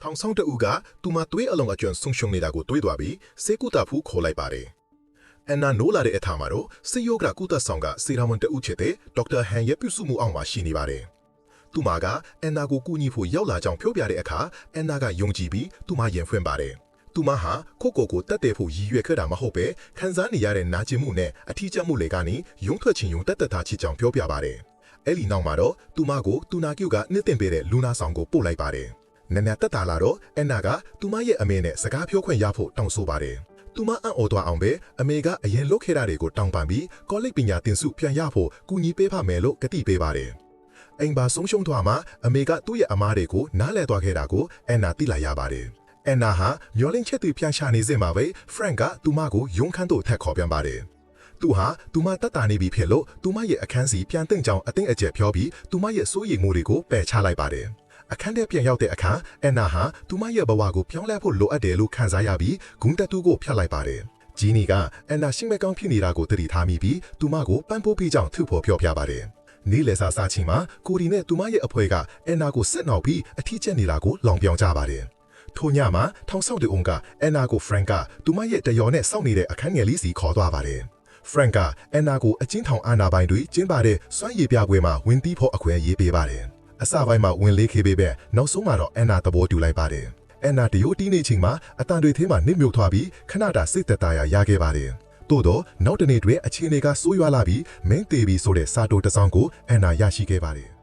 ထောင်ဆောင်တဦးကသူမသွေးအလုံးအကျွမ်းဆုံရှုံနေတာကိုတွေးသွားပြီးစေကူတာဖူးခေါ်လိုက်ပါတယ်အန်နာနိုးလာတဲ့အထာမှာတော့စေယောဂကုသဆောင်ကစေရာဝန်တဦးချစ်တဲ့ဒေါက်တာဟန်ရဲ့ပြုစုမှုအောက်မှာရှိနေပါတယ်သူမကအန်နာကိုကူညီဖို့ရောက်လာကြောင်းပြောပြတဲ့အခါအန်နာကယုံကြည်ပြီးသူမရင်ဖွင့်ပါတယ်သူမဟာခိုကိုတက်တဲ့ဖို့ရည်ရွယ်ခဲ့တာမဟုတ်ပဲခံစားနေရတဲ့နာကျင်မှုနဲ့အထီးကျပ်မှုတွေကနေယုံထွက်ချင်ယုံတက်တာချစ်ကြောင်းပြောပြပါတယ်အဲ့ဒီနောက်မှာတော့သူမကိုတူနာကျူကနှစ်တင်ပေးတဲ့လူနာဆောင်ကိုပို့လိုက်ပါတယ်နက်နက်တက်တာလာတော့အန်နာကသူမရဲ့အမေနဲ့စကားပြောခွင့်ရဖို့တောင်းဆိုပါတယ်သူမအံ့ဩသွားအောင်ပဲအမေကအရင်လုပ်ခဲ့တာတွေကိုတောင်းပန်ပြီးကောလိပ်ပညာသင်စုပြန်ရဖို့ကူညီပေးပါမယ်လို့ကတိပေးပါတယ်အိမ်ပါဆုံးရှုံးသွားမှအမေကသူ့ရဲ့အမားတွေကိုနားလည်သွားခဲ့တာကိုအန်နာသိလာရပါတယ်အန်နာဟာမျောလင့်ချက်သူပြန်ရှာနေစမှာပဲဖရန့်ကသူမကိုယုံခန်းသို့ထက်ခေါ်ပြန်ပါတယ်သူဟာသူမတက်တာနေပြီဖြစ်လို့သူမရဲ့အခန်းစီပြန်တင်ကြောင်းအသိအကျယ်ပြောပြီးသူမရဲ့စိုးရိမ်မှုတွေကိုပယ်ချလိုက်ပါတယ်အခန်းထဲပြန်ရောက်တဲ့အခါအန်နာဟာသူမရဲ့ဘဝကိုပြောင်းလဲဖို့လိုအပ်တယ်လို့ခံစားရပြီးဂုဏ်တက်တူးကိုဖျက်လိုက်ပါတယ်ဂျီနီကအန်နာရှင်းမဲ့ကောင်းဖြစ်နေတာကိုသတိထားမိပြီးသူမကိုပန်းပိုးပြီးကြောင်းသူ့ဖော်ပြောပြပါတယ်နေ့လယ်စာစားချိန်မှာကိုဒီနဲ့သူမရဲ့အဖွဲကအန်နာကိုစစ်နှောက်ပြီးအထီးကျက်နေတာကိုလောင်ပြောင်ကြပါတယ်ထိုညမှာထောင်ဆောင်တူအုံကအန်နာကိုဖရန့်ကသူမရဲ့တယောနဲ့စောင့်နေတဲ့အခန်းငယ်လေးစီခေါ်သွားပါတယ်ဖရန့်ကအန်နာကိုအချင်းထောင်အာနာပိုင်တွေကျင်းပတဲ့စွမ်းရည်ပြပွဲမှာဝင်တီးဖို့အခွင့်အရေးပေးပါတယ်အစပိုင်းမှာဝင်လေးခေပေးပဲနောက်ဆုံးမှာတော့အန်နာသဘောတူလိုက်ပါတယ်အန်နာတရိုးတီးနေချိန်မှာအတန်တွေထဲမှာနစ်မြုပ်သွားပြီးခဏတာစိတ်သက်သာရခဲ့ပါတယ်သို့တော့နောက်တနေ့တွင်အခြေအနေကဆိုးရွားလာပြီးမင်းသေးပြီဆိုတဲ့စာတိုတစ်စောင်ကိုအန်နာရရှိခဲ့ပါတယ်